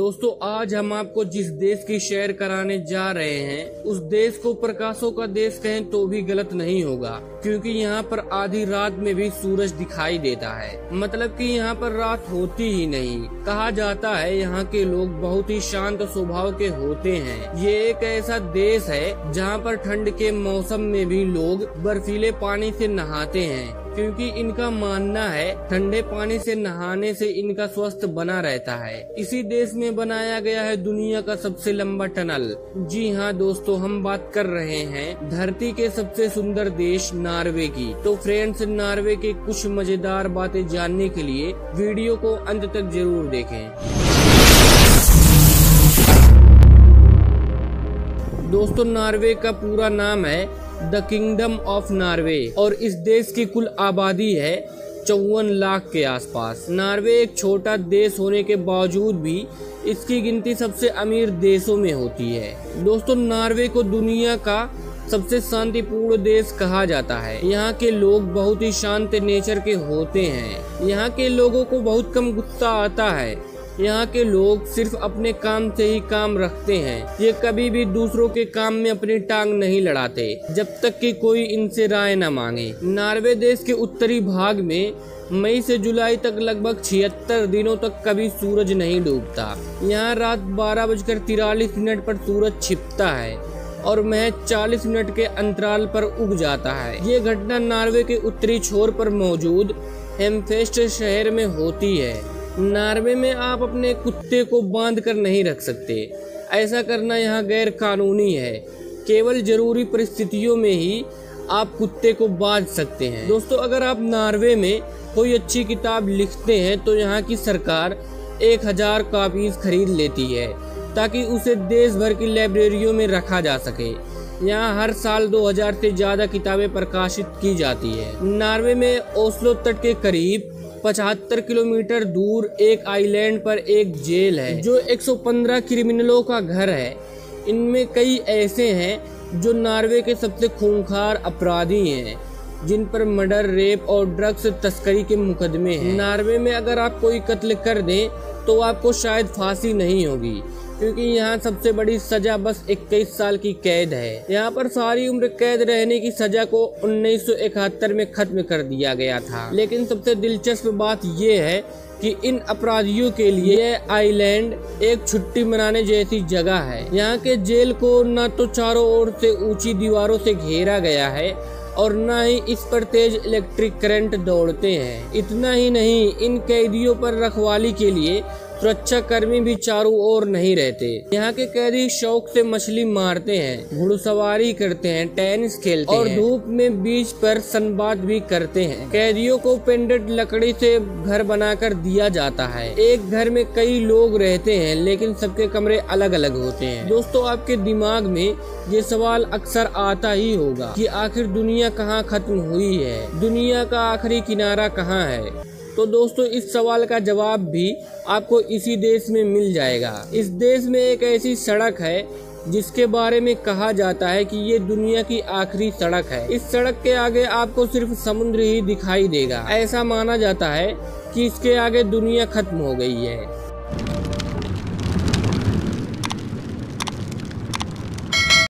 दोस्तों आज हम आपको जिस देश की सैर कराने जा रहे हैं उस देश को प्रकाशों का देश कहें तो भी गलत नहीं होगा, क्योंकि यहाँ पर आधी रात में भी सूरज दिखाई देता है। मतलब कि यहाँ पर रात होती ही नहीं। कहा जाता है यहाँ के लोग बहुत ही शांत स्वभाव के होते हैं। ये एक ऐसा देश है जहाँ पर ठंड के मौसम में भी लोग बर्फीले पानी से नहाते हैं, क्योंकि इनका मानना है ठंडे पानी से नहाने से इनका स्वास्थ्य बना रहता है। इसी देश में बनाया गया है दुनिया का सबसे लंबा टनल। जी हाँ दोस्तों, हम बात कर रहे हैं धरती के सबसे सुंदर देश नॉर्वे की। तो फ्रेंड्स, नॉर्वे के कुछ मजेदार बातें जानने के लिए वीडियो को अंत तक जरूर देखें। दोस्तों, नॉर्वे का पूरा नाम है द किंगडम ऑफ नॉर्वे और इस देश की कुल आबादी है 54 लाख के आसपास। नॉर्वे एक छोटा देश होने के बावजूद भी इसकी गिनती सबसे अमीर देशों में होती है। दोस्तों, नॉर्वे को दुनिया का सबसे शांतिपूर्ण देश कहा जाता है। यहाँ के लोग बहुत ही शांत नेचर के होते हैं। यहाँ के लोगों को बहुत कम गुस्सा आता है। यहाँ के लोग सिर्फ अपने काम से ही काम रखते हैं। ये कभी भी दूसरों के काम में अपनी टांग नहीं लड़ाते जब तक कि कोई इनसे राय न मांगे। नॉर्वे देश के उत्तरी भाग में मई से जुलाई तक लगभग 76 दिनों तक कभी सूरज नहीं डूबता। यहाँ रात 12:43 पर सूरज छिपता है और महज 40 मिनट के अंतराल पर उग जाता है। ये घटना नॉर्वे के उत्तरी छोर पर मौजूद हेमफेस्ट शहर में होती है। नॉर्वे में आप अपने कुत्ते को बांध कर नहीं रख सकते। ऐसा करना यहाँ गैर कानूनी है। केवल जरूरी परिस्थितियों में ही आप कुत्ते को बांध सकते हैं। दोस्तों, अगर आप नॉर्वे में कोई अच्छी किताब लिखते हैं तो यहाँ की सरकार 1000 कॉपीज खरीद लेती है ताकि उसे देश भर की लाइब्रेरियों में रखा जा सके। यहाँ हर साल 2000 से ज्यादा किताबें प्रकाशित की जाती है। नॉर्वे में ओस्लो तट के करीब 75 किलोमीटर दूर एक आइलैंड पर एक जेल है जो 115 क्रिमिनलों का घर है। इनमें कई ऐसे हैं जो नॉर्वे के सबसे खूंखार अपराधी हैं, जिन पर मर्डर, रेप और ड्रग्स तस्करी के मुकदमे हैं। नॉर्वे में अगर आप कोई कत्ल कर दें तो आपको शायद फांसी नहीं होगी, क्योंकि यहाँ सबसे बड़ी सजा बस 21 साल की कैद है। यहाँ पर सारी उम्र कैद रहने की सजा को 1971 में खत्म कर दिया गया था। लेकिन सबसे दिलचस्प बात यह है कि इन अपराधियों के लिए यह आइलैंड एक छुट्टी मनाने जैसी जगह है। यहाँ के जेल को न तो चारों ओर से ऊंची दीवारों से घेरा गया है और न ही इस पर तेज इलेक्ट्रिक करंट दौड़ते हैं। इतना ही नहीं, इन कैदियों पर रखवाली के लिए सुरक्षा कर्मी भी चारों ओर नहीं रहते। यहाँ के कैदी शौक से मछली मारते हैं, घुड़सवारी करते हैं, टेनिस खेलते हैं और धूप में बीच पर सनबाथ भी करते हैं। कैदियों को पेंडेड लकड़ी से घर बनाकर दिया जाता है। एक घर में कई लोग रहते हैं, लेकिन सबके कमरे अलग अलग होते हैं। दोस्तों, आपके दिमाग में ये सवाल अक्सर आता ही होगा कि आखिर दुनिया कहाँ खत्म हुई है, दुनिया का आखिरी किनारा कहाँ है। तो दोस्तों, इस सवाल का जवाब भी आपको इसी देश में मिल जाएगा। इस देश में एक ऐसी सड़क है जिसके बारे में कहा जाता है कि ये दुनिया की आखिरी सड़क है। इस सड़क के आगे आपको सिर्फ समुद्र ही दिखाई देगा। ऐसा माना जाता है कि इसके आगे दुनिया खत्म हो गई है।